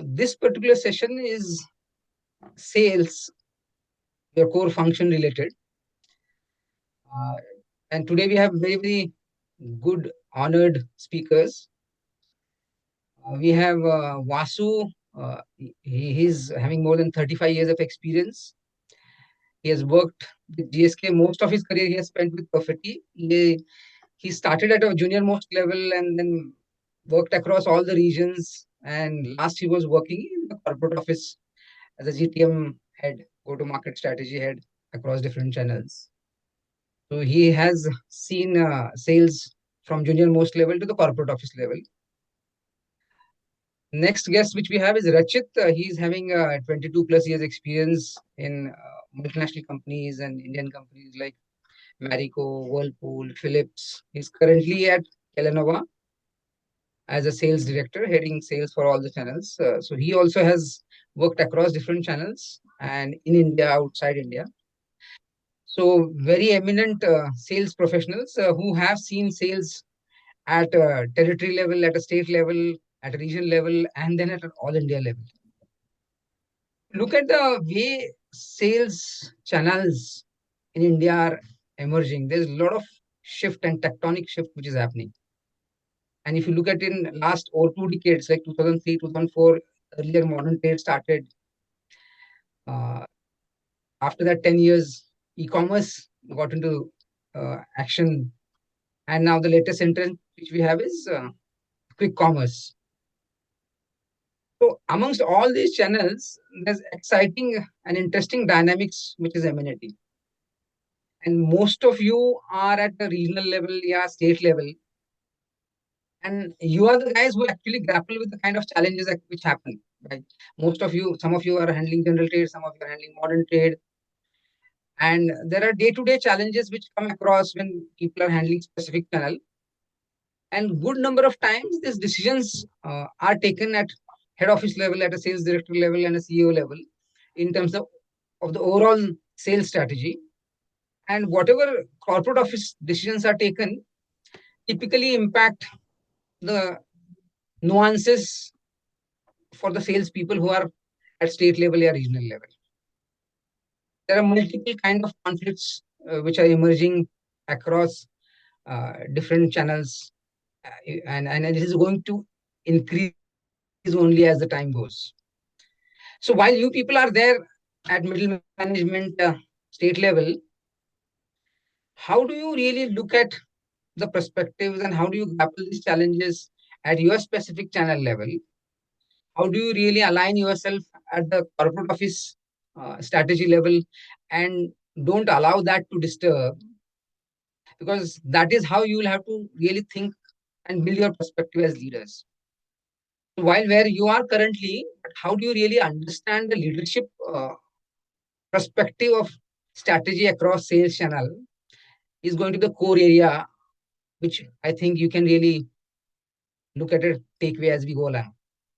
This particular session is sales, your core function related. And today we have very, very good, honored speakers. We have Vasu. He's having more than 35 years of experience. He has worked with GSK. Most of his career he has spent with Perfetti. He started at a junior most level and then worked across all the regions. And last he was working in the corporate office as a GTM head, go-to-market strategy head across different channels. So he has seen sales from junior most level to the corporate office level. Next guest which we have is Rachit. He's having 22 plus years experience in multinational companies and Indian companies like Marico, Whirlpool, Philips. He's currently at Kellanova as a sales director, heading sales for all the channels. So he also has worked across different channels and in India, outside India. So very eminent sales professionals who have seen sales at a territory level, at a state level, at a regional level, and then at an all India level. Look at the way sales channels in India are emerging. There's a lot of shift and tectonic shift which is happening. And if you look at in last or 2 decades, like 2003, 2004, earlier modern trade started. Uh, After that, 10 years, e-commerce got into action. And now the latest entrant which we have is quick commerce. So amongst all these channels, there's exciting and interesting dynamics which is emanating. And most of you are at the regional level, yeah, state level. And you are the guys who actually grapple with the kind of challenges which happen. Right? Most of you, some of you are handling general trade, some of you are handling modern trade. And there are day-to-day challenges which come across when people are handling specific channel. And good number of times, these decisions are taken at head office level, at a sales director level, and a CEO level, in terms of the overall sales strategy. And whatever corporate office decisions are taken, typically impact the nuances for the sales people who are at state level or regional level. There are multiple kind of conflicts which are emerging across different channels, and it is going to increase only as the time goes. So while you people are there at middle management state level, how do you really look at the perspectives and how do you grapple these challenges at your specific channel level? How do you really align yourself at the corporate office strategy level and don't allow that to disturb? Because that is how you will have to really think and build your perspective as leaders. While where you are currently, how do you really understand the leadership perspective of strategy across sales channel is going to the core area, which I think you can really look at it, take away as we go along.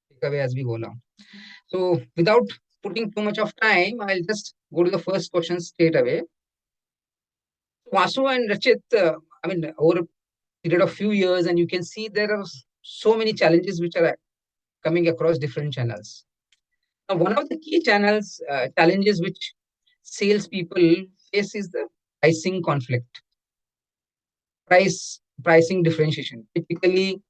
Take away as we go along. So without putting too much of time, I'll just go to the first question straight away. Vasu and Rachit, over a period of few years, and you can see there are so many challenges which are coming across different channels. Now, one of the key challenges which salespeople face is the pricing conflict, pricing differentiation. Typically,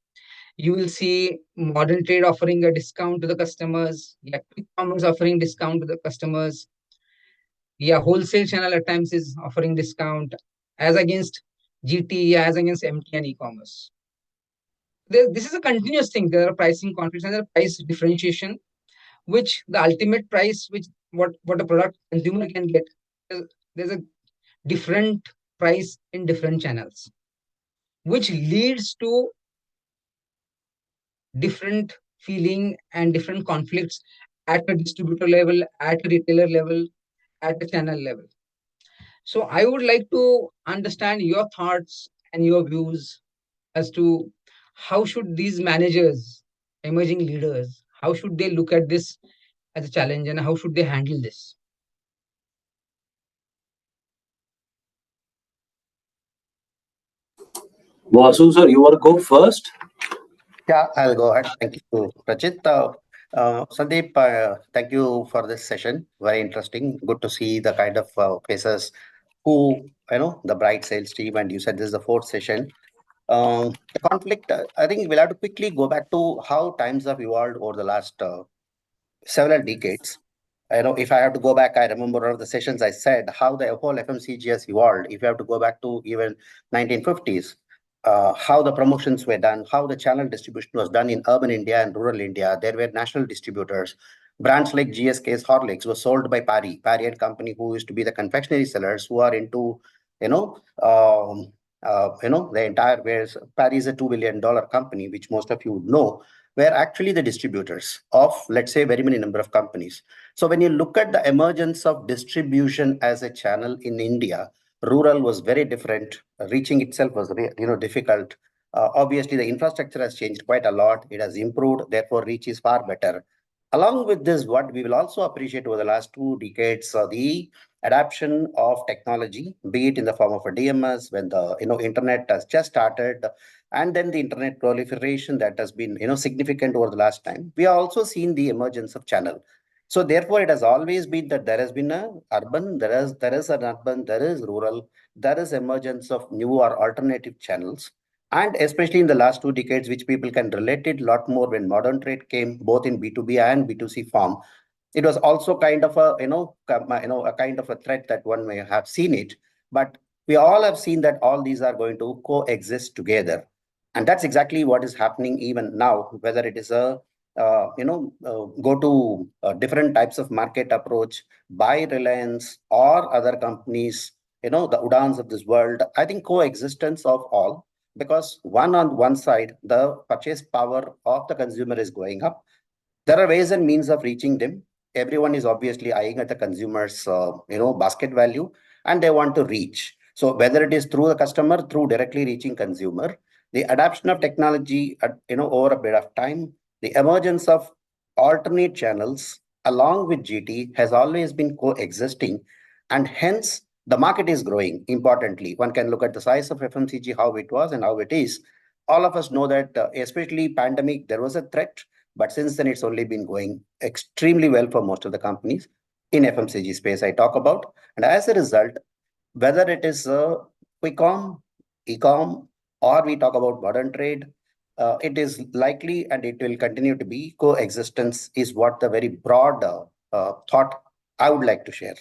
you will see modern trade offering a discount to the customers, yeah, quick commerce offering discount to the customers, yeah, wholesale channel at times is offering discount as against GT, as against MT and e-commerce. This is a continuous thing. There are pricing conflicts and there are price differentiation, which the ultimate price, which what a product consumer can get, there's a different price in different channels, which leads to different feeling and different conflicts at a distributor level, at a retailer level, at a channel level. So I would like to understand your thoughts and your views as to how should these managers, emerging leaders, how should they look at this as a challenge and how should they handle this? Vasu, sir, you want to go first? Yeah, I'll go ahead. Thank you, Rachit. Sandeep, thank you for this session. Very interesting. Good to see the kind of faces who, the bright sales team. And you said this is the fourth session. The conflict, I think we'll have to quickly go back to how times have evolved over the last several decades. If I have to go back, I remember one of the sessions I said how the whole FMCG has evolved. If you have to go back to even 1950s, how the promotions were done, how the channel distribution was done in urban India and rural India. There were national distributors. Brands like GSK's Horlicks were sold by Parry and Company, who used to be the confectionery sellers who are into, you know, the entire. Whereas Parry is a $2 billion company, which most of you would know, were actually the distributors of, let's say, very many number of companies. So when you look at the emergence of distribution as a channel in India, rural was very different. Reaching itself was difficult. Obviously, the infrastructure has changed quite a lot. It has improved. Therefore, reach is far better. Along with this, what we will also appreciate over the last 2 decades, the adoption of technology, be it in the form of a DMS, when the internet has just started, and then the internet proliferation that has been significant over the last time. We have also seen the emergence of channel. So therefore, it has always been that there has been a urban, there is an urban, there is rural, there is emergence of new or alternative channels. And especially in the last 2 decades, which people can relate it a lot more when modern trade came, both in B2B and B2C form, it was also kind of a a kind of a threat that one may have seen it. But we all have seen that all these are going to coexist together, and that's exactly what is happening even now. Whether it is a go to different types of market approach by Reliance or other companies, the Udans of this world, I think coexistence of all, because on one side the purchase power of the consumer is going up. There are ways and means of reaching them. Everyone is obviously eyeing at the consumer's basket value, and they want to reach. So whether it is through the customer, through directly reaching consumer, the adoption of technology over a bit of time, the emergence of alternate channels along with GT has always been coexisting, and hence the market is growing. Importantly, one can look at the size of FMCG, how it was and how it is. All of us know that, especially pandemic, there was a threat, but since then, it's only been going extremely well for most of the companies in FMCG space I talk about. And as a result, whether it is quick-com, e-com, or we talk about modern trade, it is likely and it will continue to be coexistence is what the very broad thought I would like to share.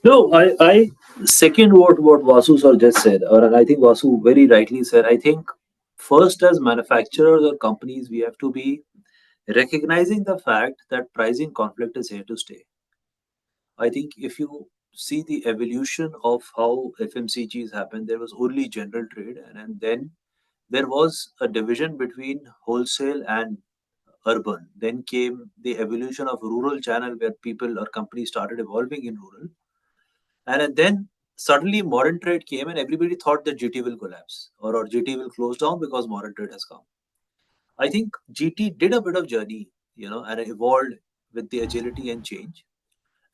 No, I second what Vasu sir just said, or and I think Vasu very rightly said. I think first, as manufacturers or companies, we have to be recognizing the fact that pricing conflict is here to stay. I think if you see the evolution of how FMCGs happened, there was only general trade, and then there was a division between wholesale and urban. Then came the evolution of rural channel where people or companies started evolving in rural. And then suddenly modern trade came and everybody thought that GT will collapse or GT will close down because modern trade has come. I think GT did a bit of journey, and evolved with the agility and change.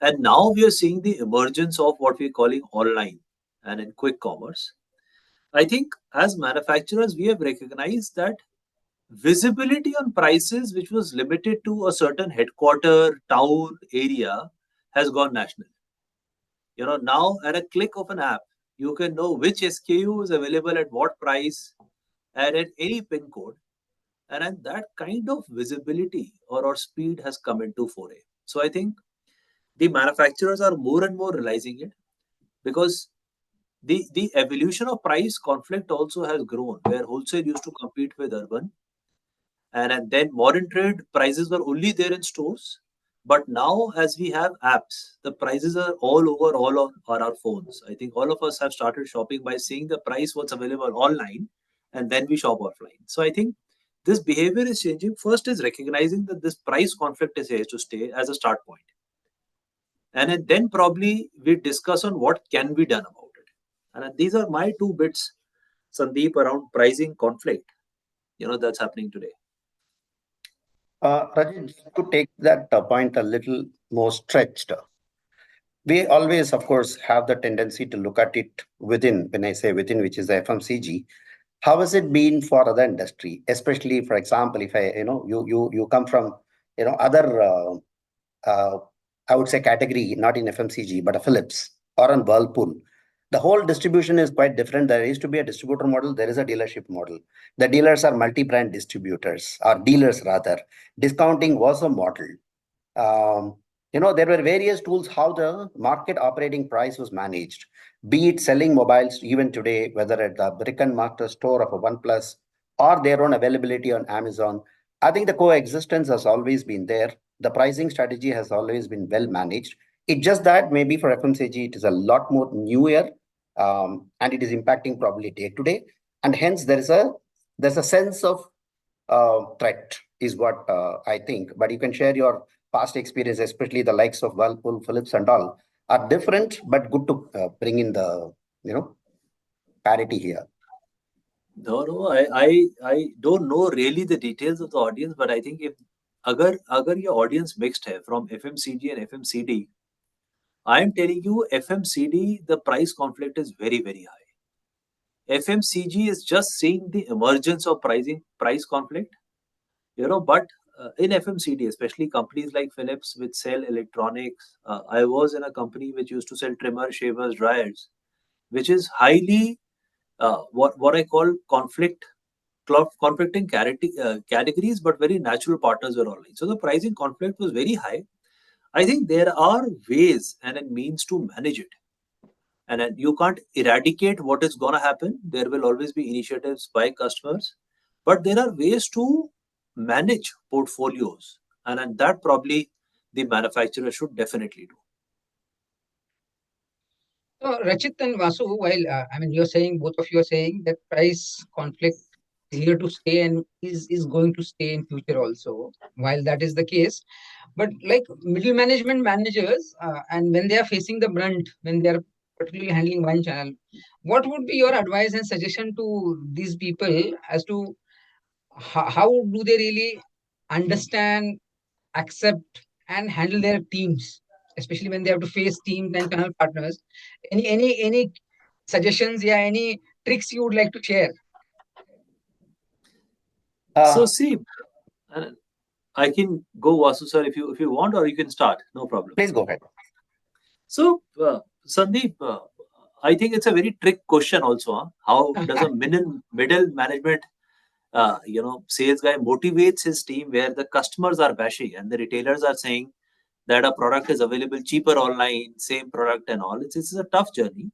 And now we are seeing the emergence of what we're calling online and in quick commerce. I think as manufacturers, we have recognized that visibility on prices, which was limited to a certain headquarter town area, has gone national. Now at a click of an app, you can know which SKU is available at what price and at any pin code. And then that kind of visibility or speed has come into foray. So I think the manufacturers are more and more realizing it because the evolution of price conflict also has grown where wholesale used to compete with urban, and then modern trade prices were only there in stores, but now as we have apps, the prices are all over all on our phones. I think all of us have started shopping by seeing the price what's available online, and then we shop offline. So I think this behavior is changing. First is recognizing that this price conflict is here to stay as a start point, and then probably we discuss on what can be done about it. And these are my two bits, Sandeep, around pricing conflict that's happening today. Rajit, to take that point a little more stretched, we always, of course, have the tendency to look at it within, when I say within, which is the FMCG. How has it been for other industry, especially, for example, if I, you come from, other, uh, I would say category, not in FMCG, but a Philips or a Whirlpool. The whole distribution is quite different. There used to be a distributor model. There is a dealership model. The dealers are multi-brand distributors, or dealers rather. Discounting was a model. um, there were various tools how the market operating price was managed, be it selling mobiles even today, whether at the brick and mortar store of a OnePlus or their own availability on Amazon. I think the coexistence has always been there. The pricing strategy has always been well managed. It's just that maybe for FMCG, it is a lot more newer, and it is impacting probably day to day. And hence there's a sense of threat is what I think. But you can share your past experience, especially the likes of Whirlpool, Philips, and all are different, but good to bring in the you know parity here. No, no, I don't know really the details of the audience, but I think if agar your audience mixed hai from FMCG and FMCD, I am telling you FMCD the price conflict is very very high. FMCG is just seeing the emergence of price conflict, but in FMCD, especially companies like Philips which sell electronics, I was in a company which used to sell trimmers, shavers, dryers, which is highly what I call conflicting categories, but very natural partners were online. So the pricing conflict was very high. I think there are ways and a means to manage it, and then you can't eradicate what is going to happen. There will always be initiatives by customers, but there are ways to manage portfolios, and that probably the manufacturer should definitely do. So, Rachit and Vasu, while you're saying, both of you are saying that price conflict is here to stay and is going to stay in future also. While that is the case, but like middle management managers, and when they are facing the brunt, when they are particularly handling one channel, what would be your advice and suggestion to these people as to how do they really understand, accept, and handle their teams, especially when they have to face teams and channel partners? Any suggestions? Yeah, any tricks you would like to share? So Uh, see, uh, I can go, Vasu sir, if you want, or you can start. No problem. Please go ahead. So, Sandeep, I think it's a very trick question also. Huh? How does a middle management, sales guy motivates his team where the customers are bashing and the retailers are saying that a product is available cheaper online, same product and all. It's a tough journey.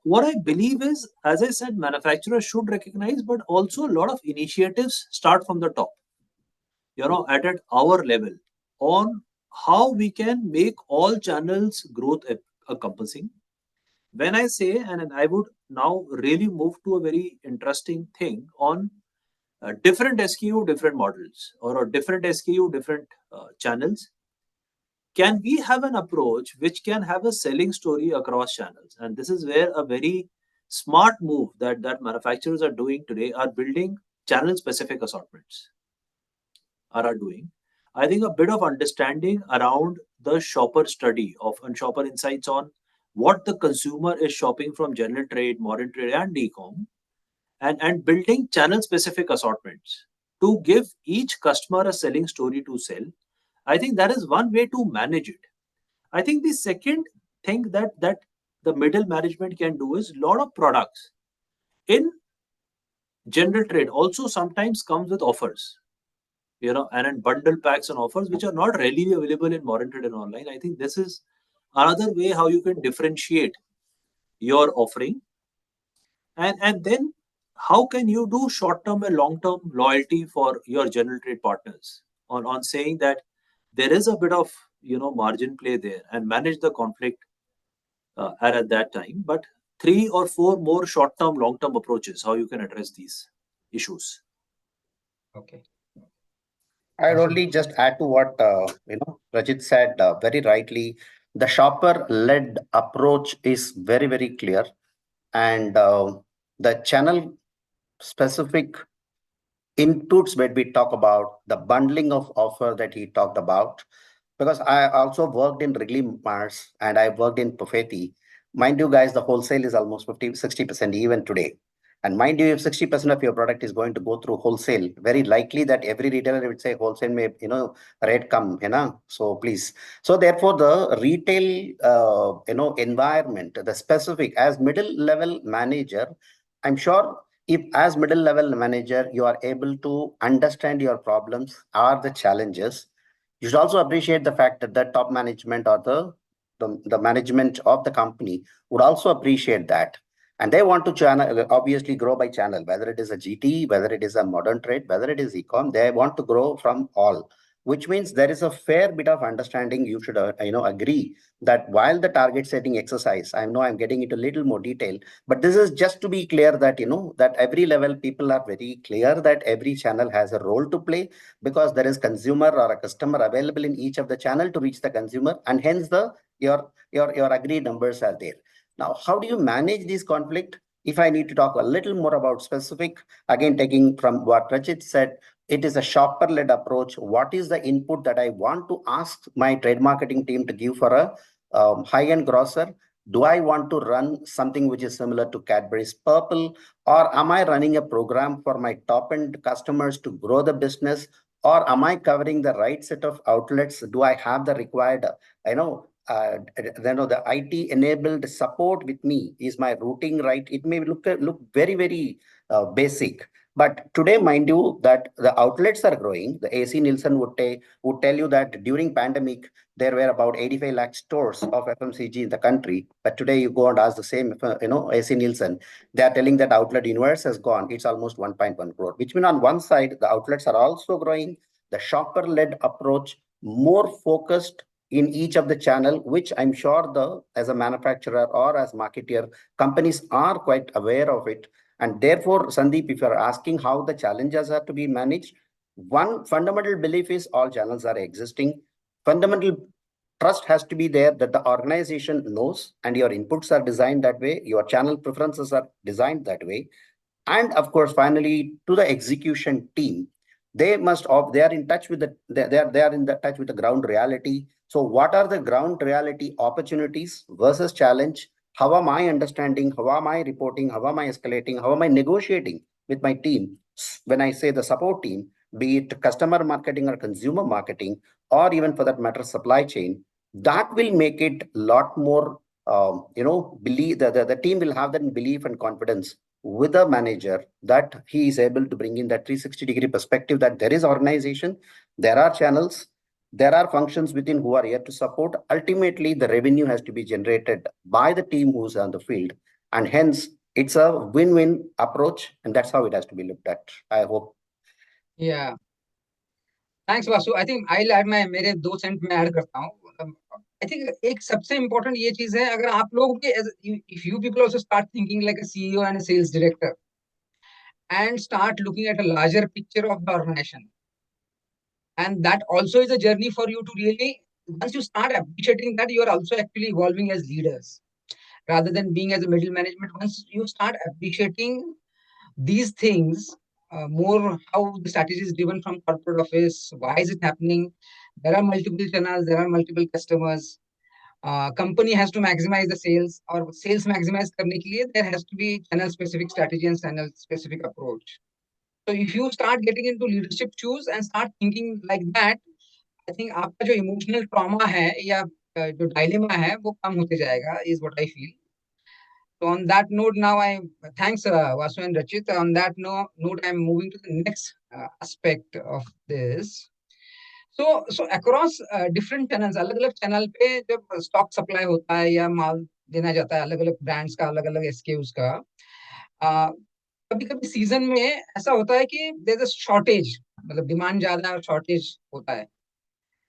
What I believe is, as I said, manufacturers should recognize, but also a lot of initiatives start from the top, at our level on how we can make all channels growth encompassing. When I say, and I would now really move to a very interesting thing on different SKU, different models, or a different SKU, different channels. Can we have an approach which can have a selling story across channels? And this is where a very smart move that manufacturers are doing today are building channel specific assortments are doing. I think a bit of understanding around the shopper study of and shopper insights on what the consumer is shopping from general trade, modern trade, and e-com, and building channel specific assortments to give each customer a selling story to sell. I think that is one way to manage it. I think the second thing that the middle management can do is lot of products in general trade also sometimes comes with offers, and in bundle packs and offers which are not readily available in modern trade and online. I think this is another way how you can differentiate your offering, and then how can you do short term and long term loyalty for your general trade partners on saying that there is a bit of margin play there and manage the conflict at that time, but three or four more short term long term approaches how you can address these issues. Okay. I'd Vasu. only just add to what Rajit said very rightly. The shopper-led approach is very, very clear, and the channel-specific inputs when we talk about the bundling of offer that he talked about. Because I also worked in Wrigley Mars and I worked in Pufeti. Mind you, guys, the wholesale is almost 50, 60% even today. And mind you, if 60% of your product is going to go through wholesale, very likely that every retailer would say wholesale may, rate come, so please. So therefore, the retail, environment, the specific as middle level manager, I'm sure if as middle level manager, you are able to understand your problems or the challenges, you should also appreciate the fact that the top management or the management of the company would also appreciate that. And they want to channel, obviously grow by channel, whether it is a GT, whether it is a modern trade, whether it is ecom, they want to grow from all, which means there is a fair bit of understanding. You should, agree that while the target setting exercise, I know I'm getting into a little more detail, but this is just to be clear that, that every level people are very clear that every channel has a role to play, because there is consumer or a customer available in each of the channel to reach the consumer, and hence your agreed numbers are there. Now, how do you manage this conflict? If I need to talk a little more about specific, again, taking from what Rachit said, it is a shopper-led approach. What is the input that I want to ask my trade marketing team to give for a high-end grocer? Do I want to run something which is similar to Cadbury's Purple? Or am I running a program for my top-end customers to grow the business? Or am I covering the right set of outlets? Do I have the required, the IT enabled support with me? Is my routing right? It may look very, very basic. But today, mind you, that the outlets are growing. The AC Nielsen would tell you that during pandemic, there were about 85 lakh stores of FMCG in the country. But today, you go and ask the same, AC Nielsen, they are telling that outlet universe has gone. It's almost 1.1 crore, which means on one side, the outlets are also growing. The shopper-led approach, more focused in each of the channel, which I'm sure as a manufacturer or as marketer, companies are quite aware of it. And therefore, Sandeep, if you're asking how the challenges are to be managed, one fundamental belief is all channels are existing. Fundamental trust has to be there that the organization knows and your inputs are designed that way, your channel preferences are designed that way. And of course, finally, to the execution team, they are in touch with they are in the touch with the ground reality. So what are the ground reality opportunities versus challenge? How am I understanding? How am I reporting? How am I escalating? How am I negotiating with my team? When I say the support team, be it customer marketing or consumer marketing, or even for that matter supply chain, that will make it a lot more, believe the team will have that belief and confidence with a manager that he is able to bring in that 360-degree perspective, that there is organization, there are channels, there are functions within who are here to support. Ultimately, the revenue has to be generated by the team who's on the field. And hence, it's a win-win approach. And that's how it has to be looked at. I hope. Yeah. Thanks Vasu I think I add मैं मेरे 2 Saint में add करता हूँ I think एक सबसे important ये चीज है अगर आप लोग भी if you people also start thinking like a CEO and a sales director and start looking at a larger picture of the organization, and that also is a journey for you to really, once you start appreciating that, you are also actually evolving as leaders rather than being as a middle management. Once you start appreciating these things more, how the strategy is driven from corporate office, why is it happening, there are multiple channels, there are multiple customers, company has to maximize the sales, or sales maximize करने के लिए there has to be channel specific strategy and channel specific approach. So if you start getting into leadership shoes and start thinking like that, I think आपका जो emotional trauma है या जो dilemma है वो कम होते जाएगा, is what I feel. So on that note, now I thanks Vasu and Rachit. On that note, I'm moving to the next aspect of this. So across different channels, अलग-अलग channel पे जब stock supply होता है या माल देना जाता है अलग-अलग brands का, अलग-अलग SKUs का, कभी-कभी सीजन में ऐसा होता है कि there's a shortage, मतलब डिमांड ज्यादा और shortage होता है.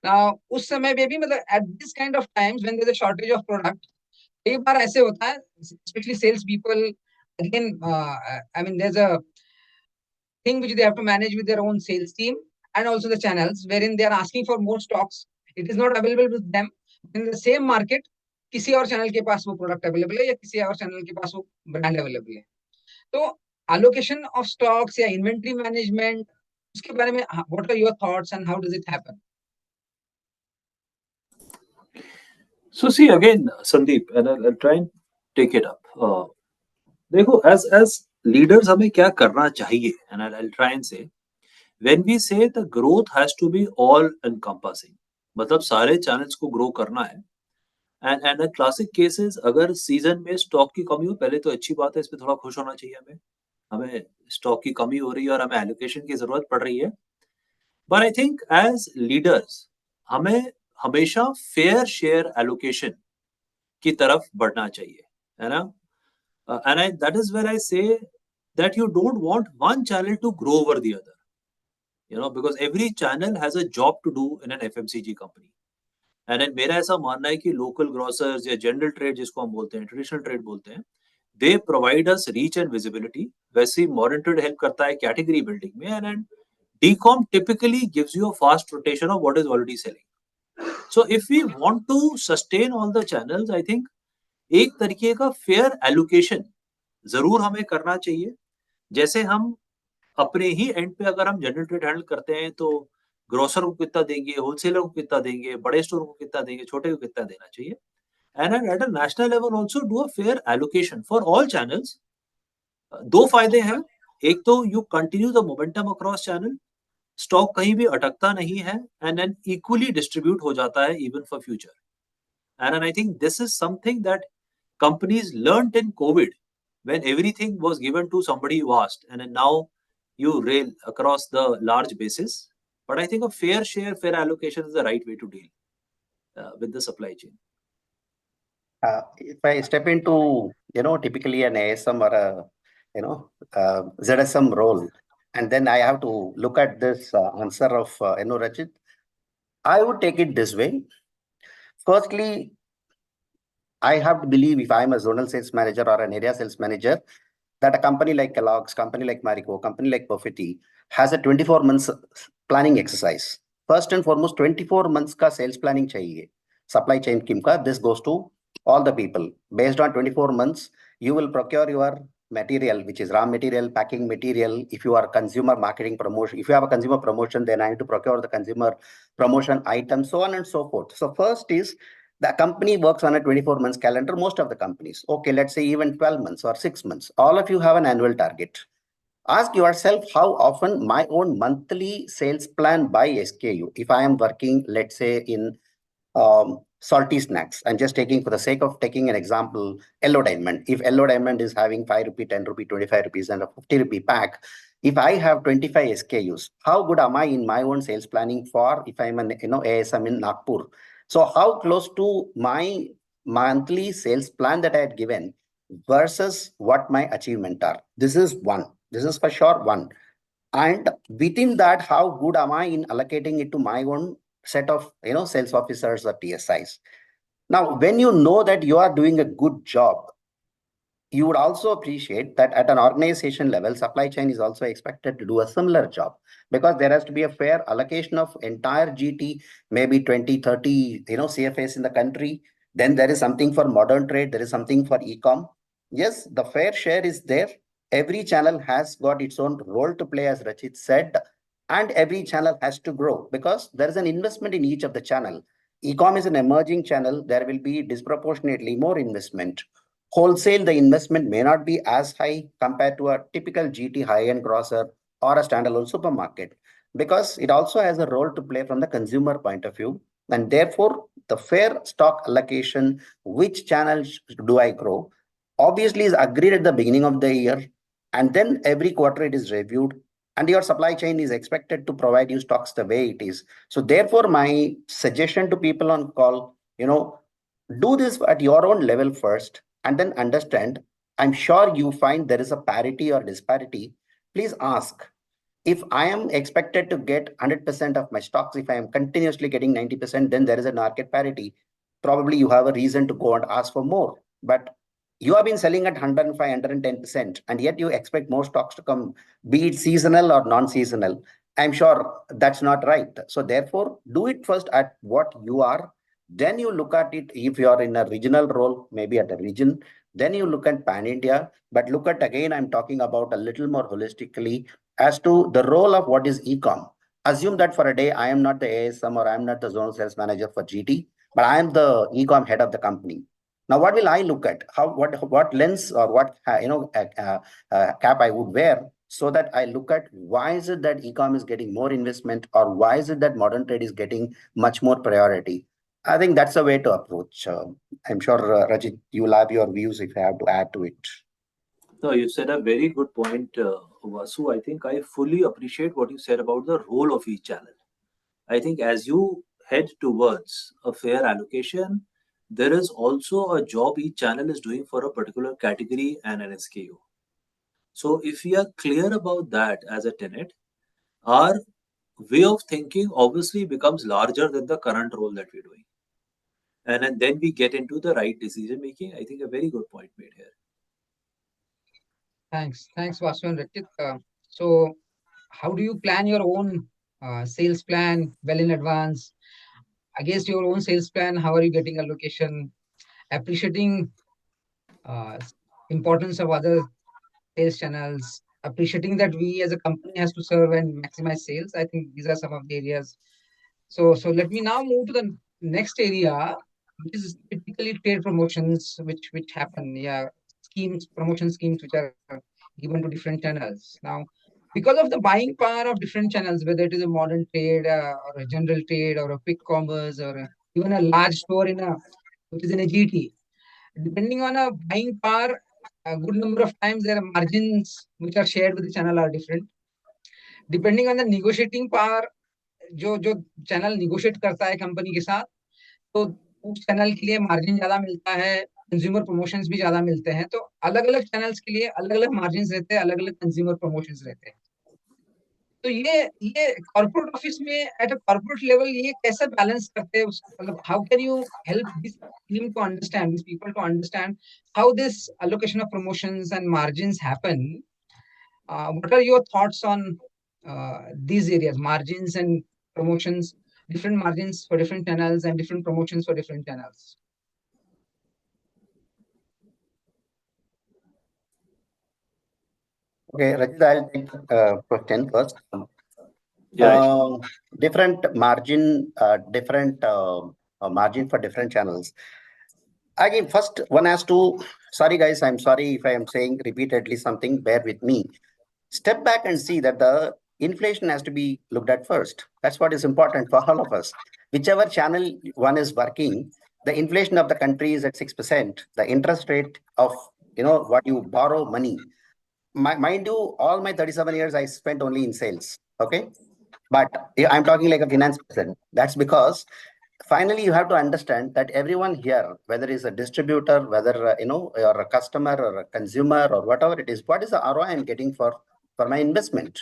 Now उस समय पे भी मतलब at this kind of times when there's a shortage of product, कई बार ऐसे होता है, especially sales people, again, I mean, there's a thing which they have to manage with their own sales team and also the channels, wherein they are asking for more stocks. It is not available with them in the same market. किसी और channel के पास वो product available है या किसी और channel के पास वो ब्रांड अवेलेबल है. तो allocation of stocks या inventory management, उसके बारे में what are your thoughts and how does it happen? So see again, Sandeep, and I'll try and take it up. देखो, as लीडर्स हमें क्या करना चाहिए, and I try and say, when we say the growth has to be all encompassing, मतलब सारे channels को grow करना है। एंड क्लासिक केसेस, अगर सीजन में स्टॉक की कमी हो, पहले तो अच्छी बात है, इस पे थोड़ा खुश होना चाहिए हमें। हमें स्टॉक की कमी हो रही है और हमें एलोकेशन की जरूरत पड़ रही है। But I think as leaders हमें हमेशा फेयर शेयर एलोकेशन की तरफ बढ़ना चाहिए, है ना? And that is where I say that you don't want one channel to grow over the other, because every channel has a job to do in an FMCG company. And then मेरा ऐसा मानना है कि local grocers या general trade जिसको हम बोलते हैं, ट्रेडिशनल ट्रेड बोलते हैं, they provide us reach and visibility. वैसे ही मॉडर्न ट्रेड हेल्प करता है कैटेगरी बिल्डिंग में, and डीकॉम typically gives you a fast rotation of what is already selling. So if we want to sustain all the channels, I think एक तरीके का fair allocation जरूर हमें करना चाहिए। जैसे हम अपने ही एंड पे अगर हम जनरल ट्रेड हैंडल करते हैं, तो ग्रोसर को कितना देंगे, होलसेलर को कितना देंगे, बड़े स्टोर को कितना देंगे, छोटे को कितना देना चाहिए। And at a national level also do a fair allocation for all channels. दो फायदे हैं, एक तो you continue the momentum across channel, stock कहीं भी अटकता नहीं है, एंड देन इक्वली डिस्ट्रीब्यूट हो जाता है even for future. And I think this is something that companies learned in COVID, when everything was given to somebody vast, and then now you rail across the large basis. But I think a fair share, fair allocation is the right way to deal with the supply chain. If I step into, typically an ASM or a, ZSM role, and then I have to look at this answer of, Rachit, I would take it this way. Firstly, I have to believe if I'm a zonal sales manager or an area sales manager, that a company like Kellogg's, company like Marico, company like Perfetti has a 24 months planning exercise. First and foremost, 24 months ka sales planning chahiye. Supply chain team ka, this goes to all the people. Based on 24 months, you will procure your material, which is raw material, packing material. If you are consumer marketing promotion, if you have a consumer promotion, then I need to procure the consumer promotion item, so on and so forth. So first is the company works on a 24 months calendar, most of the companies. Okay, let's say even 12 months or 6 months. All of you have an annual target. Ask yourself how often my own monthly sales plan by SKU. If I am working, let's say in salty snacks, I'm just taking for the sake of taking an example, Yellow Diamond. If Yellow Diamond is having 5 rupee, 10 rupee, 25 rupees and a 50 rupee pack, if I have 25 SKUs, how good am I in my own sales planning for if I'm an ASM in Nagpur? So how close to my monthly sales plan that I had given versus what my achievement are? This is one. This is for sure one. And within that, how good am I in allocating it to my own set of sales officers or TSIs? Now, when you know that you are doing a good job, you would also appreciate that at an organization level, supply chain is also expected to do a similar job, because there has to be a fair allocation of entire GT, maybe 20, 30, CFAs in the country. Then there is something for modern trade. There is something for e-com. Yes, the fair share is there. Every channel has got its own role to play, as Rachit said, and every channel has to grow because there is an investment in each of the channel. E-com is an emerging channel. There will be disproportionately more investment. Wholesale, the investment may not be as high compared to a typical GT high-end grocer or a standalone supermarket, because it also has a role to play from the consumer point of view. And therefore, the fair stock allocation, which channels do I grow, obviously is agreed at the beginning of the year. And then every quarter it is reviewed. And your supply chain is expected to provide you stocks the way it is. So therefore, my suggestion to people on call, do this at your own level first and then understand. I'm sure you find there is a parity or disparity. Please ask. If I am expected to get 100% of my stocks, if I am continuously getting 90%, then there is a market parity. Probably you have a reason to go and ask for more. But you have been selling at 105, 110%, and yet you expect more stocks to come, be it seasonal or non-seasonal. I'm sure that's not right. So therefore, do it first at what you are. Then you look at it if you are in a regional role, maybe at a region. Then you look at pan India. But look at again, I'm talking about a little more holistically as to the role of what is e-com. Assume that for a day, I am not the ASM or I am not the zonal sales manager for GT, but I am the e-com head of the company. Now, what will I look at? What lens or what cap I would wear, so that I look at why is it that e-com is getting more investment, or why is it that modern trade is getting much more priority? I think that's a way to approach. I'm sure Rajit, you will have your views if I have to add to it. No, you said a very good point, Vasu. I think I fully appreciate what you said about the role of each channel. I think as you head towards a fair allocation, there is also a job each channel is doing for a particular category and an SKU. So if we are clear about that as a tenet, our way of thinking obviously becomes larger than the current role that we're doing. And then we get into the right decision making. I think a very good point made here. Thanks, Vasu and Rachit. So, how do you plan your own sales plan well in advance? Against your own sales plan, how are you getting allocation? Appreciating importance of other sales channels, appreciating that we as a company has to serve and maximize sales. I think these are some of the areas. So let me now move to the next area, which is typically trade promotions, which happen. Yeah, schemes, promotion schemes, which are given to different channels. Now, because of the buying power of different channels, whether it is a modern trade or a general trade or a quick commerce or even a large store in a which is in a GT, depending on a buying power, a good number of times their margins which are shared with the channel are different. Depending on the negotiating power, जो जो channel negotiate करता है company के साथ, तो उस channel के लिए मार्जिन ज्यादा मिलता है, कंज्यूमर प्रमोशंस भी ज्यादा मिलते हैं, तो अलग अलग चैनल्स के लिए अलग अलग मार्जिन रहते हैं, अलग अलग कंज्यूमर प्रमोशंस रहते हैं. तो ये कॉर्पोरेट ऑफिस में एट अ कॉर्पोरेट लेवल ये कैसे बैलेंस करते हैं, मतलब how can you help this team to understand, this people to understand how this allocation of promotions and margins happen? What are your thoughts on these areas, margins and promotions, different margins for different channels and different promotions for different channels? Okay, Rajit, I'll take question first. Yeah, Different margin, margin for different channels. Again, first one has to, sorry guys, I'm sorry if I am saying repeatedly something, bear with me. Step back and see that the inflation has to be looked at first. That's what is important for all of us. Whichever channel one is working, the inflation of the country is at 6%. The interest rate of, what you borrow money. Mind you, all my 37 years I spent only in sales. Okay. But I'm talking like a finance person. That's because finally you have to understand that everyone here, whether it's a distributor, whether or a customer or a consumer or whatever it is, what is the ROI I'm getting for my investment?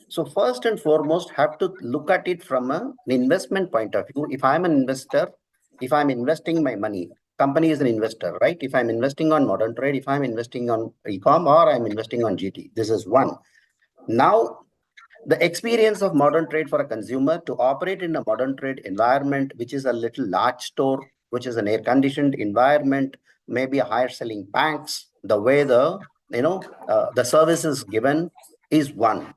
So first and foremost, have to look at it from an investment point of view. If I'm an investor, if I'm investing my money, company is an investor, right? If I'm investing on modern trade, if I'm investing on e-com, or I'm investing on GT, this is one. Now the experience of modern trade for a consumer to operate in a modern trade environment, which is a little large store, which is an air conditioned environment, maybe a higher selling banks, the way the service is given is one.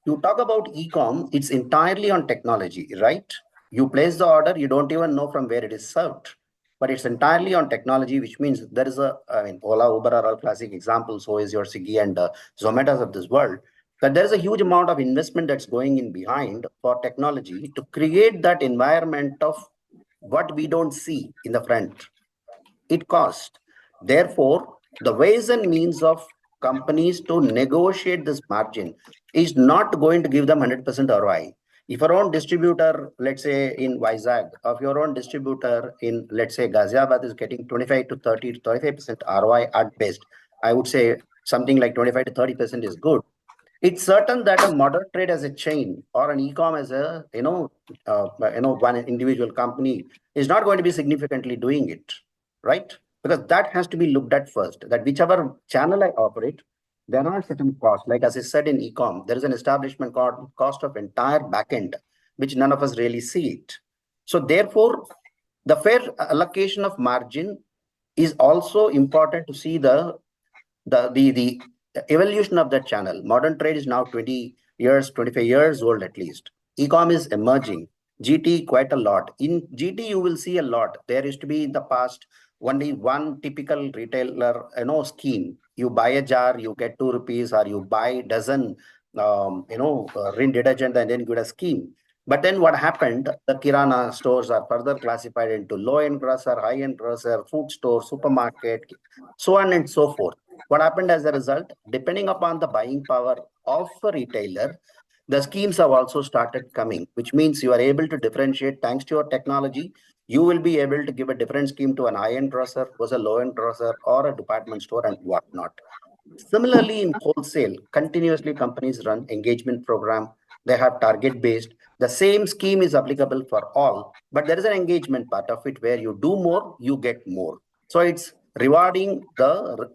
You talk about e-com, it's entirely on technology, right? You place the order, you don't even know from where it is served, but it's entirely on technology, which means there is I mean, Ola, Uber are all classic examples. So is your Swiggy and Zomatos of this world. That there's a huge amount of investment that's going in behind for technology to create that environment of what we don't see in the front. It costs. Therefore, the ways and means of companies to negotiate this margin is not going to give them 100% ROI. If your own distributor, let's say in Vizag, of your own distributor in, let's say, Ghaziabad is getting 25 to 30 to 35% ROI at best, I would say something like 25 to 30% is good. It's certain that a modern trade as a chain or an e-com as a one individual company is not going to be significantly doing it, right? Because that has to be looked at first. That whichever channel I operate, there are certain costs. Like as I said in e-com, there is an establishment cost of entire backend, which none of us really see it. So therefore, the fair allocation of margin is also important to see the evolution of that channel. Modern trade is now 20 years, 25 years old at least. E-com is emerging. GT quite a lot. In GT, you will see a lot. There used to be in the past only one typical retailer, scheme. You buy a jar, you get 2 rupees, or you buy dozen, rin detergent, and then you get a scheme. But then what happened? The Kirana stores are further classified into low-end grocer, high-end grocer, food store, supermarket, so on and so forth. What happened as a result? Depending upon the buying power of a retailer, the schemes have also started coming, which means you are able to differentiate thanks to your technology. You will be able to give a different scheme to an high-end grocer was a low-end grocer or a department store and whatnot. Similarly, in wholesale, continuously companies run engagement program. They have target based. The same scheme is applicable for all, but there is an engagement part of it where you do more, you get more. So it's rewarding the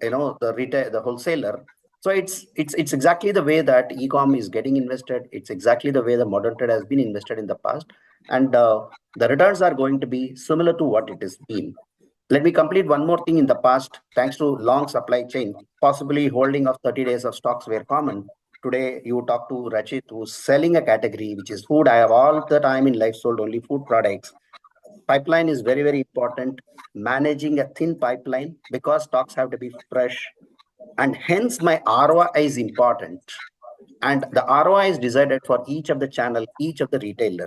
retail, the wholesaler. So it's exactly the way that e-com is getting invested. It's exactly the way the modern trade has been invested in the past, and the returns are going to be similar to what it has been. Let me complete one more thing. In the past, thanks to long supply chain, possibly holding of 30 days of stocks were common. Today, you talk to Rachit, who's selling a category, which is food. I have all the time in life sold only food products. Pipeline is very, very important. Managing a thin pipeline because stocks have to be fresh. And hence, my ROI is important, and the ROI is decided for each of the channel, each of the retailer.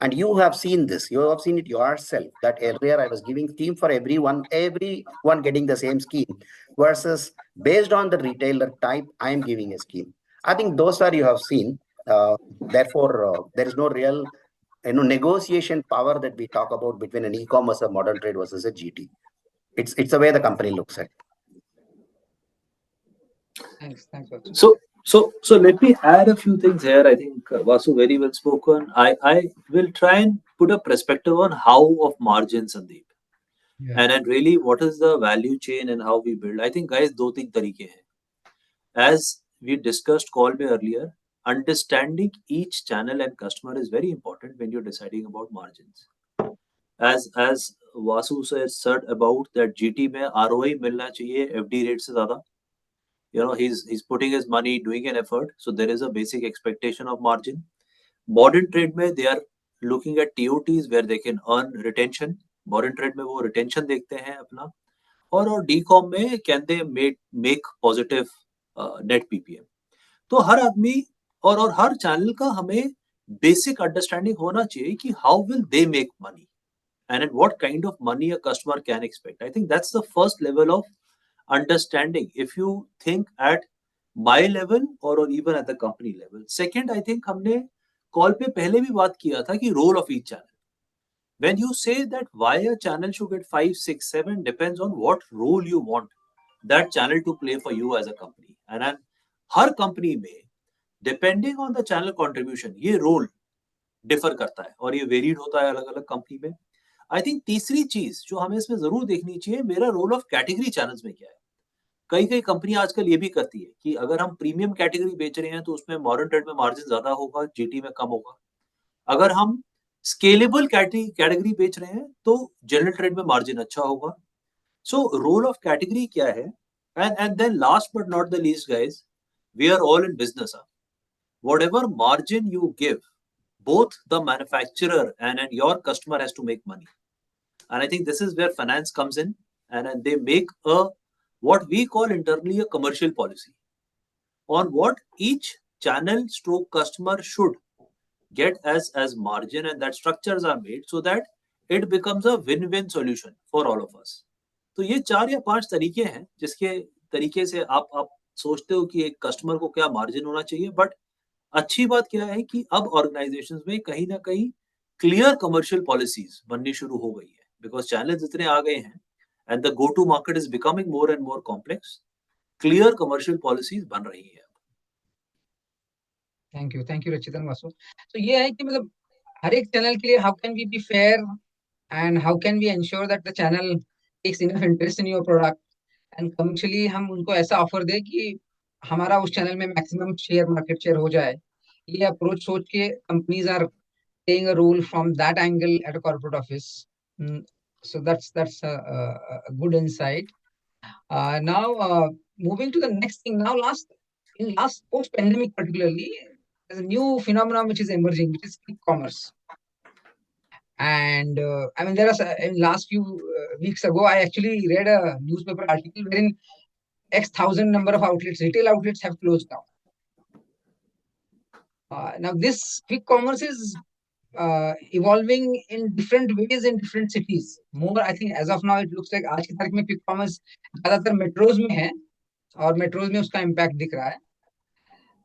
And you have seen this, you have seen it yourself, that earlier I was giving scheme for everyone getting the same scheme, versus based on the retailer type, I am giving a scheme. I think those are you have seen. Therefore, there is no real negotiation power that we talk about between an e-commerce or modern trade versus a GT. It's the way the company looks at. Thanks, Vasu. So let me add a few things here. I think Vasu very well spoken. I will try and put a perspective on how of margins, Sandeep, Yeah. and really what is the value chain and how we build. I think guys, दो तीन तरीके हैं. As we discussed call me earlier, understanding each channel and customer is very important when you're deciding about margins. As Vasu said about that GT में ROI मिलना चाहिए FD rate से ज़्यादा. He's putting his money, doing an effort, so there is a basic expectation of margin. Modern trade में they are looking at TOTs where they can earn retention. Modern trade में वो retention देखते हैं अपना. और DCOM में can they make positive net PPM. तो हर आदमी और हर चैनल का हमें बेसिक अंडरस्टैंडिंग होना चाहिए कि how will they make money and at what kind of money a customer can expect. I think that's the first level of understanding if you think at my level or even at the company level. Second, I think हमने call पे पहले भी बात किया था कि role of each channel. When you say that why a channel should get 5, 6, 7 depends on what role you want that channel to play for you as a company. And her company में depending on the channel contribution ये role differ करता है और ये varied होता है अलग अलग कंपनी में. आई थिंक तीसरी चीज जो हमें इसमें जरूर देखनी चाहिए, मेरा रोल ऑफ कैटेगरी चैनल्स में क्या है. कई कई कंपनी आजकल ये भी करती है कि अगर हम प्रीमियम कैटेगरी बेच रहे हैं तो उसमें मॉडर्न ट्रेड में मार्जिन ज्यादा होगा, जीटी में कम होगा. अगर हम स्केलेबल कैटेगरी बेच रहे हैं तो जनरल ट्रेड में मार्जिन अच्छा होगा. सो रोल ऑफ कैटेगरी क्या है. And then last but not the least guys, we are all in business. whatever margin you give, both the manufacturer and your customer has to make money. And I think this is where finance comes in, and they make a what we call internally a commercial policy on what each channel stroke customer should get as margin, and that structures are made so that it becomes a win-win solution for all of us. तो ये 4 या 5 तरीके हैं जिसके तरीके से आप सोचते हो कि एक कस्टमर को क्या मार्जिन होना चाहिए. बट अच्छी बात क्या है कि अब ऑर्गेनाइजेशंस में कहीं ना कहीं क्लियर कमर्शियल पॉलिसीज बननी शुरू हो गई है बिकॉज चैनल्स इतने आ गए हैं and the go to market is becoming more and more complex. Clear commercial policies बन रही है. Thank you Rachit and Vasu. तो ये है कि मतलब हर एक चैनल के लिए how can we be fair and how can we ensure that the channel takes enough interest in your product and commercially हम उनको ऐसा ऑफर दे कि हमारा उस चैनल में मैक्सिमम शेयर मार्केट शेयर हो जाए. ये अप्रोच सोच के companies are playing a role from that angle at a corporate office. So that's a good insight. Now moving to the next thing. Now last post pandemic particularly, there's a new phenomenon which is emerging, which is quick commerce. And I mean there are in last few weeks ago, I actually read a newspaper article wherein X thousand number of outlets, retail outlets, have closed down. Now, this quick commerce is evolving in different ways in different cities. More, I think, as of now, it looks like आज की तारीख में quick commerce ज़्यादातर metros में है और metros में उसका इम्पैक्ट दिख रहा है.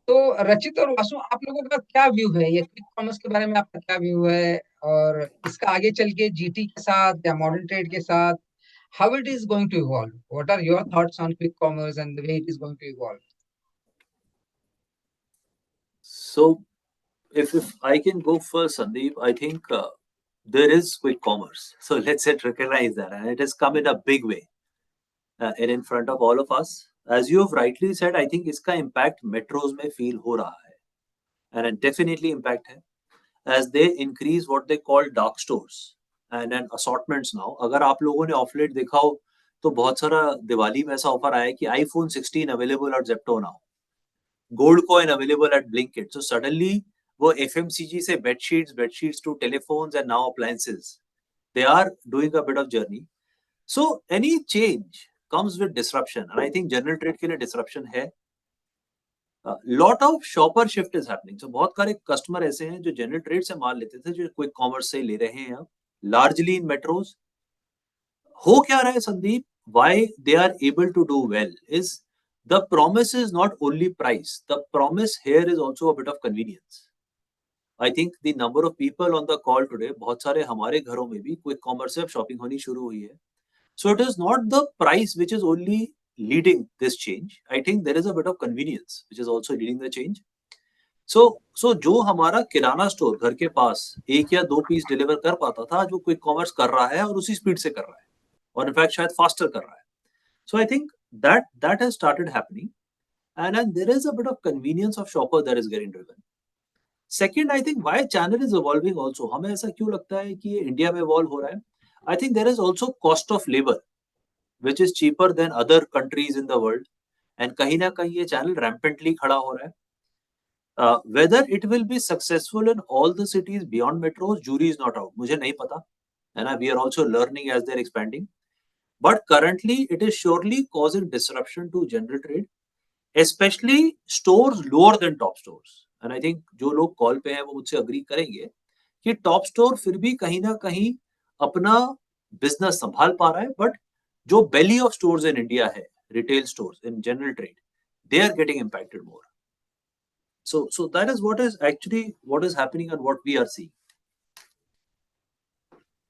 तो रचित और वासु, आप लोगों का क्या व्यू है, ये क्विक कॉमर्स के बारे में आपका क्या व्यू है, और इसका आगे चल के जीटी के साथ या मॉडर्न ट्रेड के साथ how it is going to evolve? What are your thoughts on quick commerce and the way it is going to evolve? So, if I can go first, Sandeep, I think there is quick commerce. So let's recognize that, and it has come in a big way and in front of all of us. As you have rightly said, I think इसका impact metros में feel हो रहा है, and it definitely impact है as they increase what they call dark stores and assortments now. अगर आप लोगों ने ऑफ लेट देखा हो तो बहुत सारा दिवाली में ऐसा ऑफर आया है कि iPhone 16 available at Zepto now, gold coin available at Blinkit. So suddenly वो एफएमसीजी से bedsheets to telephones and now appliances, they are doing a bit of journey. So any change comes with disruption, and I think general trade के लिए disruption है. Lot of shopper shift is happening. So बहुत सारे customer ऐसे हैं जो general trade से माल लेते थे जो क्विक कॉमर्स से ले रहे हैं अब, largely in metros. हो क्या रहा है Sandeep? Why they are able to do well is the promise is not only price. The promise here is also a bit of convenience. I think the number of people on the call today, बहुत सारे हमारे घरों में भी quick commerce से अब shopping होनी शुरू हुई है. So it is not the price which is only leading this change. I think there is a bit of convenience which is also leading the change. So जो हमारा किराना स्टोर घर के पास एक या दो पीस डिलीवर कर पाता था, आज वो क्विक कॉमर्स कर रहा है और उसी स्पीड से कर रहा है और इनफैक्ट शायद फास्टर कर रहा है. So I think that has started happening, and there is a bit of convenience of shopper that is getting driven. Second, I think why channel is evolving also. हमें ऐसा क्यों लगता है कि ये इंडिया में evolve हो रहा है? I think there is also cost of labor which is cheaper than other countries in the world, and कहीं ना कहीं ये channel rampantly खड़ा हो रहा है. Whether it will be successful in all the cities beyond metros, jury is not out. मुझे नहीं पता, and we are also learning as they're expanding. But currently, it is surely causing disruption to general trade, especially stores lower than top stores. And I think जो लोग call पे हैं वो मुझसे agree करेंगे कि टॉप स्टोर फिर भी कहीं ना कहीं अपना बिजनेस संभाल पा रहा है, बट जो belly of stores in India है, retail stores in general trade, they are getting impacted more. So that is what is happening and what we are seeing.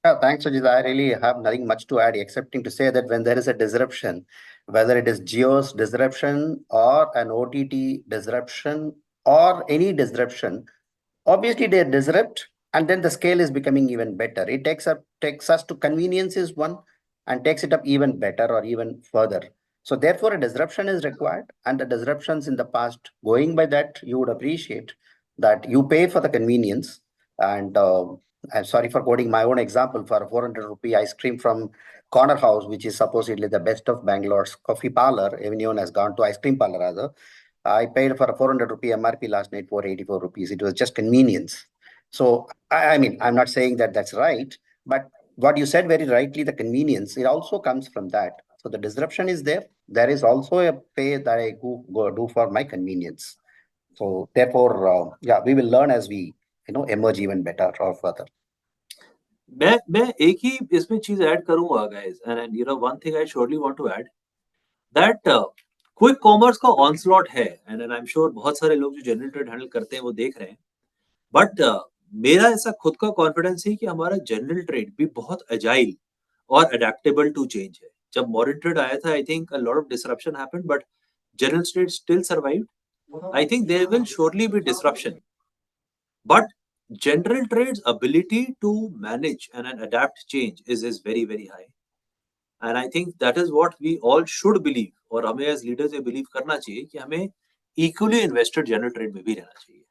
Yeah, thanks, Ajit. I really have nothing much to add, excepting to say that when there is a disruption, whether it is Geo's disruption or an OTT disruption or any disruption, obviously they disrupt, and then the scale is becoming even better. It takes us to convenience is one, and takes it up even better or even further. So therefore, a disruption is required, and the disruptions in the past, going by that, you would appreciate that you pay for the convenience. And I'm sorry for quoting my own example, for a 400 rupee ice cream from Corner House, which is supposedly the best of Bangalore's coffee parlor. Everyone has gone to ice cream parlor rather. I paid for a 400 rupee MRP last night for 84 rupees. It was just convenience. So, I mean, I'm not saying that that's right, but what you said very rightly, the convenience, it also comes from that. So the disruption is there. There is also a pay that I go do for my convenience. So therefore, yeah, we will learn as we, emerge even better or further. मैं एक ही इसमें चीज add करूंगा guys, and one thing I surely want to add that quick commerce का onslaught है, and I am sure बहुत सारे लोग जो जनरल ट्रेड हैंडल करते हैं वो देख रहे हैं, बट मेरा ऐसा खुद का कॉन्फिडेंस है कि हमारा जनरल ट्रेड भी बहुत एजाइल और अडेप्टेबल टू चेंज है. जब मॉडर्न ट्रेड आया था, I think a lot of disruption happened, but general trade still survived. I think there will surely be disruption, but general trade's ability to manage and adapt change is very very high. And I think that is what we all should believe, और हमें as leaders ये believe करना चाहिए कि हमें equally invested general trade में भी रहना चाहिए.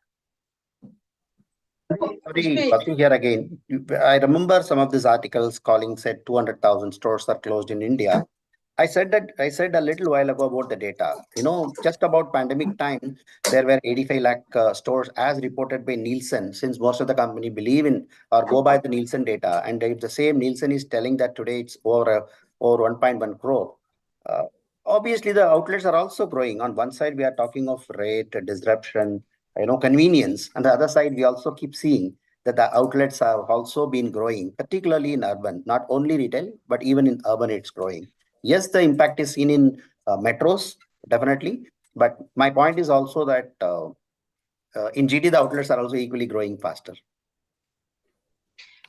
Sorry, Vasu, here again. I remember some of these articles calling said 200,000 stores are closed in India. I said a little while ago about the data. Just about pandemic time, there were 85 lakh stores as reported by Nielsen, since most of the company believe in or go by the Nielsen data. And if the same Nielsen is telling that today it's over 1.1 crore, uh, obviously the outlets are also growing. On one side, we are talking of rate, disruption, convenience. On the other side, we also keep seeing that the outlets have also been growing, particularly in urban, not only retail, but even in urban, it's growing. Yes, the impact is seen in metros, definitely. But my point is also that in GT, the outlets are also equally growing faster.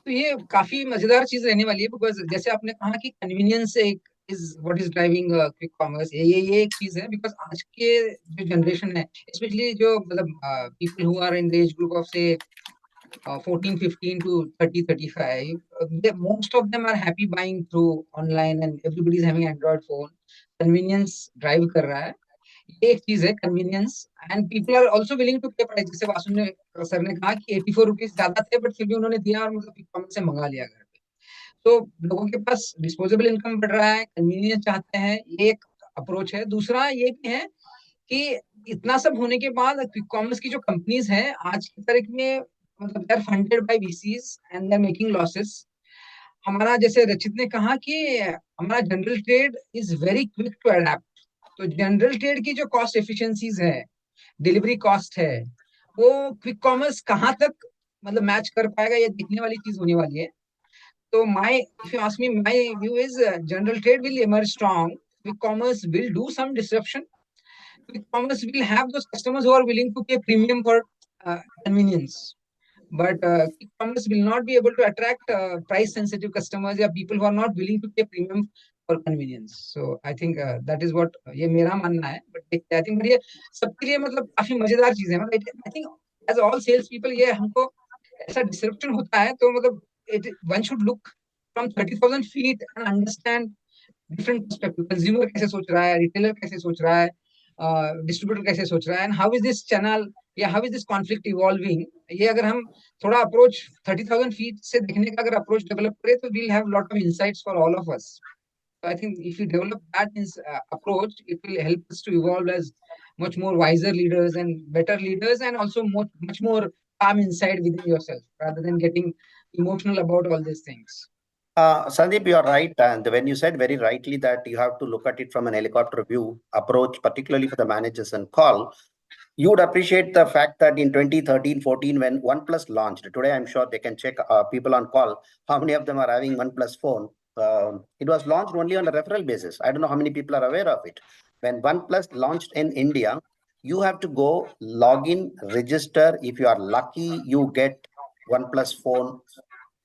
तो ये काफी मजेदार चीज रहने वाली है, because जैसे आपने कहा कि कन्वीनियंस एक is what is driving quick commerce, ये एक चीज है। बिकॉज आज के जो जनरेशन है, स्पेशली जो मतलब people who are in the age group of say 14 15 to 30 35, most of them are happy buying through online and everybody is having Android phone. Convenience drive कर रहा है, ये एक चीज है convenience. And people are also willing to pay price, जैसे वासु ने sir ने कहा कि 84 रुपीज ज्यादा थे, बट फिर भी उन्होंने दिया और मतलब कॉमर्स से मंगा लिया घर पे। तो लोगों के पास डिस्पोजेबल इनकम बढ़ रहा है, कन्वीनियंस चाहते हैं, ये एक अप्रोच है। दूसरा ये भी है कि इतना सब होने के बाद क्विक कॉमर्स की जो कंपनीज हैं आज की तारीख में, मतलब they are funded by VCs and they are making losses. हमारा जैसे रचित ने कहा कि हमारा general trade is very quick to adapt. तो जनरल ट्रेड की जो कॉस्ट एफिशिएंसीज है, डिलीवरी कॉस्ट है, वो क्विक कॉमर्स कहाँ तक मतलब मैच कर पाएगा, ये देखने वाली चीज होने वाली है। तो my if you ask me, my view is general trade will emerge strong, quick commerce will do some disruption, quick commerce will have those customers who are willing to pay premium for convenience, but quick commerce will not be able to attract price sensitive customers or people who are not willing to pay premium for convenience. So I think that is what ये मेरा मानना है। but I think ये सबके लिए मतलब काफी मजेदार चीज है। मतलब I think as all sales people, ये हमको ऐसा disruption होता है तो मतलब one should look from 30,000 feet and understand different perspective, consumer कैसे सोच रहा है, रिटेलर कैसे सोच रहा है, डिस्ट्रीब्यूटर कैसे सोच रहा है, and how is this channel या how is this conflict evolving. ये अगर हम थोड़ा अप्रोच 30,000 फीट से देखने का अगर अप्रोच डेवलप करें तो we'll have lot of insights for all of us. So I think if you develop that approach, it will help us to evolve as much more wiser leaders and better leaders, and also much more calm inside within yourself rather than getting emotional about all these things. Sandeep, you are right. And when you said very rightly that you have to look at it from an helicopter view approach, particularly for the managers and call, you would appreciate the fact that in 2013-14, when OnePlus launched, today I'm sure they can check people on call, how many of them are having OnePlus phone. It was launched only on a referral basis. I don't know how many people are aware of it. When OnePlus launched in India, you have to go log in, register. If you are lucky, you get OnePlus phone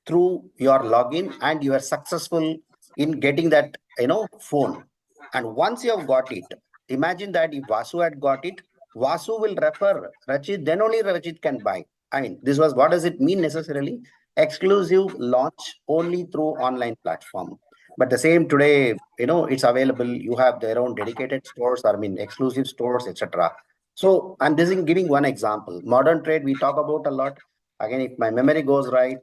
through your login and you are successful in getting that phone. And once you have got it, imagine that if Vasu had got it, Vasu will refer Rachit, then only Rachit can buy. I mean, this was, what does it mean necessarily? Exclusive launch only through online platform. But the same today, it's available. You have their own dedicated stores, I mean exclusive stores, etc. So I'm just giving one example. Modern trade we talk about a lot. Again, if my memory goes right,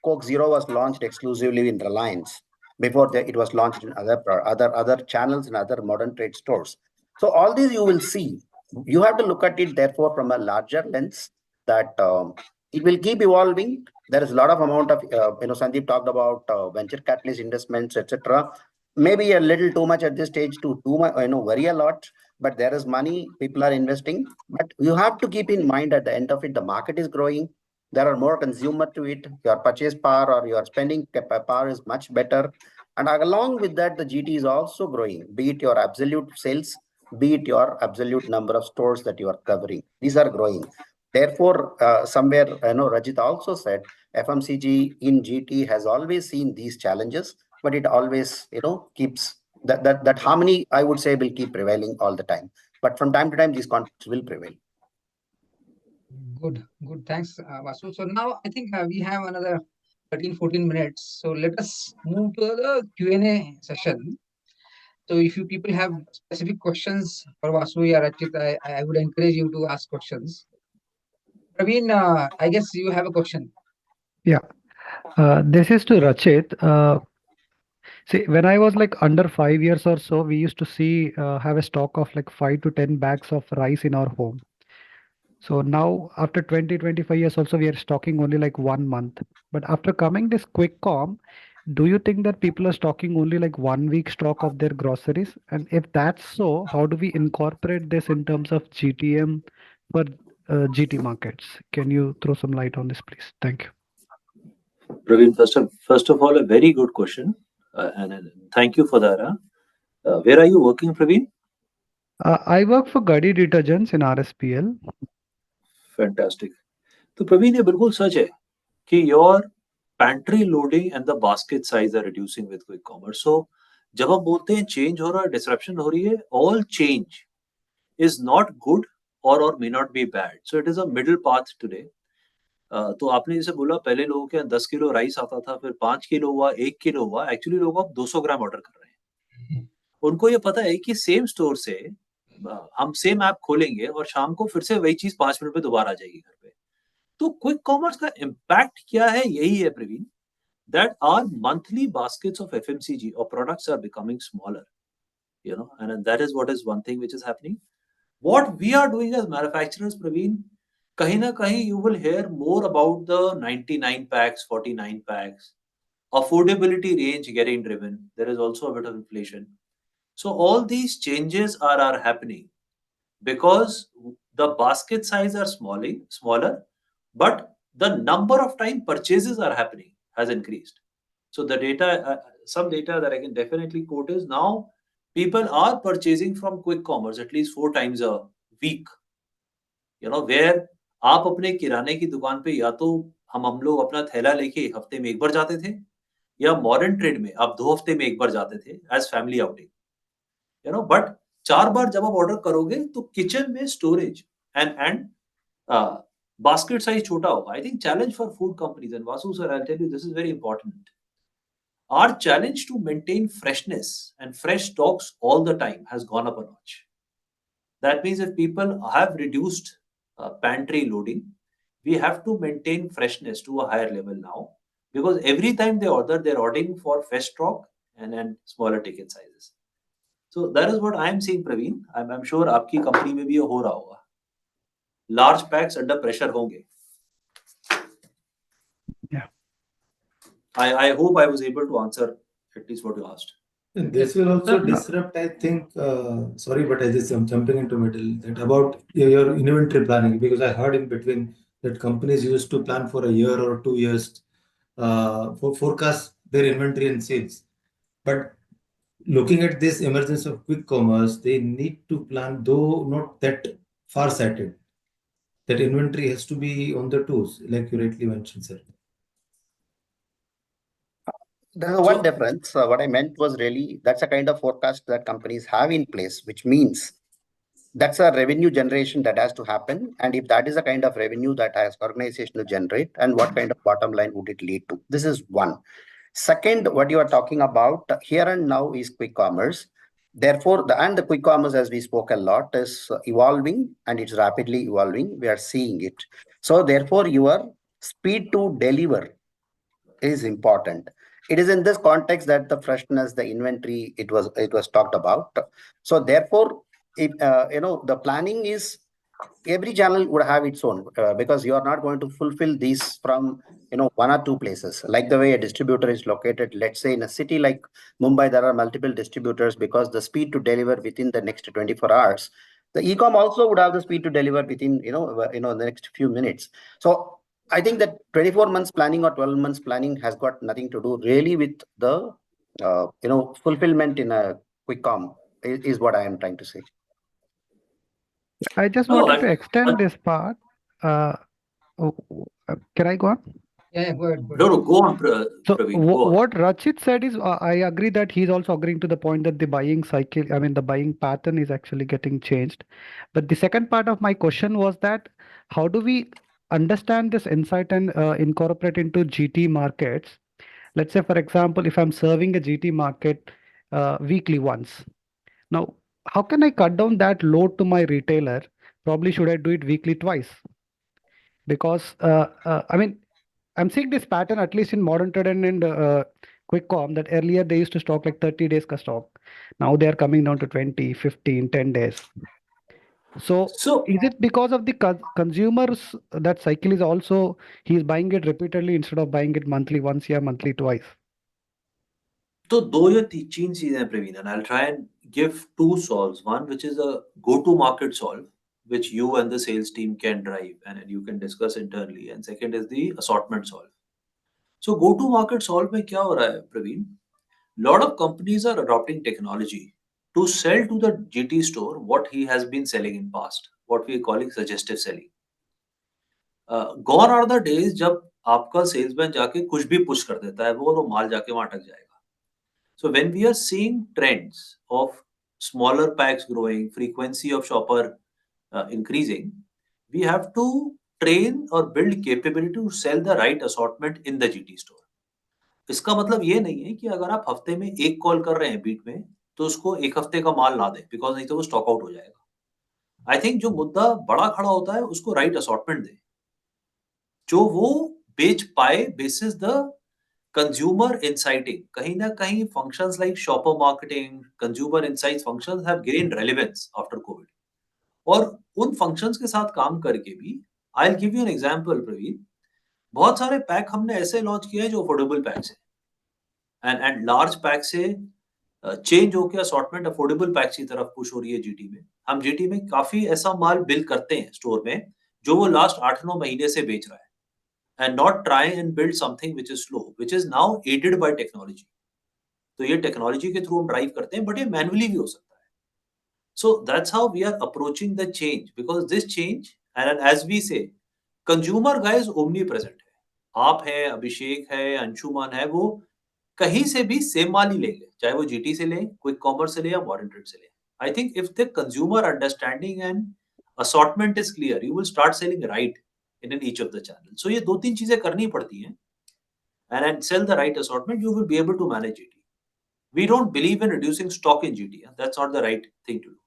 Coke Zero was launched exclusively in Reliance. Before that, it was launched in other channels and other modern trade stores. So all these you will see. You have to look at it, therefore, from a larger lens that it will keep evolving. There is a lot of amount of, Sandeep talked about venture capitalist investments, etc. Maybe a little too much at this stage to too much, worry a lot. But there is money, people are investing. But you have to keep in mind at the end of it, the market is growing, there are more consumer to it, your purchase power or your spending power is much better, and along with that the GT is also growing, be it your absolute sales, be it your absolute number of stores that you are covering, these are growing. Therefore somewhere Rajit also said FMCG in GT has always seen these challenges, but it always keeps that harmony, I would say, will keep prevailing all the time, but from time to time these conflicts will prevail. Good, good. Thanks, Vasu. So now I think we have another 13, 14 minutes. So let us move to the Q&A session. So if you people have specific questions for Vasu or Rachit, I would encourage you to ask questions. Praveen, I guess you have a question. Yeah, this is to Rachit. See, when I was like under 5 years or so, we used to see have a stock of like 5 to 10 bags of rice in our home. So now after 20, 25 years also we are stocking only like 1 month. But after coming this quick com, do you think that people are stocking only like 1 week stock of their groceries? And if that's so, how do we incorporate this in terms of GTM for GT markets? Can you throw some light on this, please? Thank you. Praveen, first of all, a very good question, and thank you for that. Where are you working, Praveen? I work for Gadi Detergents in RSPL. Fantastic. तो प्रवीण ये बिल्कुल सच है कि your pantry loading and the basket size are reducing with quick commerce. So जब हम बोलते हैं चेंज हो रहा है, डिसरप्शन हो रही है, all change is not good और may not be bad. So it is a middle path today. तो आपने जैसे बोला पहले लोगों के यहाँ 10 किलो राइस आता था, फिर 5 किलो हुआ, 1 किलो हुआ. एक्चुअली लोग अब 200 ग्राम ऑर्डर कर रहे हैं. उनको ये पता है कि सेम स्टोर से हम सेम ऐप खोलेंगे और शाम को फिर से वही चीज 5 मिनट में दोबारा आ जाएगी घर पे. तो क्विक कॉमर्स का इम्पैक्ट क्या है, यही है Praveen, that our monthly baskets of FMCG or products are becoming smaller, and that is what is one thing which is happening. What we are doing as manufacturers, Praveen, kahin na kahin you will hear more about the 99 packs, 49 packs, affordability range getting driven. There is also a bit of inflation. So all these changes are happening because the basket size are smaller, but the number of time purchases are happening has increased. So the data, some data that I can definitely quote is now people are purchasing from quick commerce at least 4 times a week. Where आप अपने किराने की दुकान पे या तो हम लोग अपना थैला लेके हफ्ते में एक बार जाते थे, या मॉडर्न ट्रेड में आप 2 हफ्ते में एक बार जाते थे एज फैमिली आउटिंग. बट 4 बार जब आप ऑर्डर करोगे तो किचन में स्टोरेज एंड बास्केट साइज छोटा होगा. I think challenge for food companies, and Vasu sir I tell you this is very important. Our challenge to maintain freshness and fresh stocks all the time has gone up a notch. That means if people have reduced pantry loading, we have to maintain freshness to a higher level now, because every time they order, they're ordering for fresh stock and smaller ticket sizes. So that is what I am seeing, Praveen. I'm sure आपकी company में भी ये हो रहा होगा. Large packs under pressure होंगे. Yeah. I hope I was able to answer at least what you asked. And this will also disrupt, I think, sorry, but I just am jumping into middle, that about your inventory planning, because I heard in between that companies used to plan for a year or 2 years for forecast their inventory and sales. But looking at this emergence of quick commerce, they need to plan, though not that far-sighted. That inventory has to be on the toes, like you rightly mentioned, sir. There's one difference. What I meant was really that's a kind of forecast that companies have in place, which means that's a revenue generation that has to happen. And if that is a kind of revenue that has organization to generate, and what kind of bottom line would it lead to? This is one. Second, what you are talking about here and now is quick commerce. Therefore, the quick commerce, as we spoke a lot, is evolving, and it's rapidly evolving. We are seeing it. So therefore, your speed to deliver is important. It is in this context that the freshness, the inventory, it was talked about. So therefore, if the planning is, every channel would have its own, because you are not going to fulfill these from one or two places. Like the way a distributor is located, let's say in a city like Mumbai, there are multiple distributors, because the speed to deliver within the next 24 hours. The e-com also would have the speed to deliver within the next few minutes. So I think that 24 months planning or 12 months planning has got nothing to do really with the fulfillment in a quick com, is what I am trying to say. I just No, wanted to extend this part. Can I go on? Yeah, go ahead. no, go on, So Praveen. Go on. what Rachit said is, I agree that he's also agreeing to the point that the buying cycle, I mean, the buying pattern is actually getting changed. But the second part of my question was that how do we understand this insight and incorporate into GT markets? Let's say, for example, if I'm serving a GT market weekly once. Now, how can I cut down that load to my retailer? Probably should I do it weekly twice? Because I mean, I'm seeing this pattern at least in modern trade and in quick com that earlier they used to stock like 30 days ka stock. Now they are coming down to 20, 15, 10 days. So So, is it because of the consumers that cycle is also he's buying it repeatedly instead of buying it monthly once year, monthly twice? तो दो या तीन चीजें हैं Praveen, and I'll try and give two solves. One which is a go-to-market solve, which you and the sales team can drive and you can discuss internally, and second is the assortment solve. So go-to-market solve में क्या हो रहा है Praveen? Lot of companies are adopting technology to sell to the GT store what he has been selling in past, what we are calling suggestive selling. Gone are the days जब आपका salesman जाके कुछ भी पुश कर देता है वो और वो माल जाके वहां अटक जाएगा. So when we are seeing trends of smaller packs growing, frequency of shopper increasing, we have to train or build capability to sell the right assortment in the GT store. इसका मतलब ये नहीं है कि अगर आप हफ्ते में एक कॉल कर रहे हैं बीट में तो उसको एक हफ्ते का माल ना दें, बिकॉज नहीं तो वो स्टॉक आउट हो जाएगा. आई थिंक जो मुद्दा बड़ा खड़ा होता है उसको राइट असॉर्टमेंट दें जो वो बेच पाए बेसिस द consumer insighting. कहीं ना कहीं functions like shopper marketing, consumer insights functions have gained relevance after COVID. और उन functions के साथ काम करके भी I'll give you an example Praveen. बहुत सारे पैक हमने ऐसे लॉन्च किए हैं जो अफोर्डेबल पैक्स हैं एंड लार्ज पैक से चेंज होकर असॉर्टमेंट अफोर्डेबल पैक्स की तरफ पुश हो रही है जीटी में. हम जीटी में काफी ऐसा माल बिल करते हैं स्टोर में जो वो लास्ट 8-9 महीने से बेच रहा है and not try and build something which is slow, which is now aided by technology. तो ये टेक्नोलॉजी के थ्रू हम ड्राइव करते हैं बट ये मैनुअली भी हो सकता है. So that's how we are approaching the change because this change and as we say consumer guys omnipresent है. आप है, अभिषेक है, अंशुमान है, वो कहीं से भी सेम माल ही लेंगे, चाहे वो जीटी से लें, क्विक कॉमर्स से लें या मॉडर्न ट्रेड से लें. I think if the consumer understanding and assortment is clear, you will start selling right in each of the channels. So ये दो तीन चीजें करनी पड़ती हैं and sell the right assortment, you will be able to manage GT. We don't believe in reducing stock in GT. That's not the right thing to do.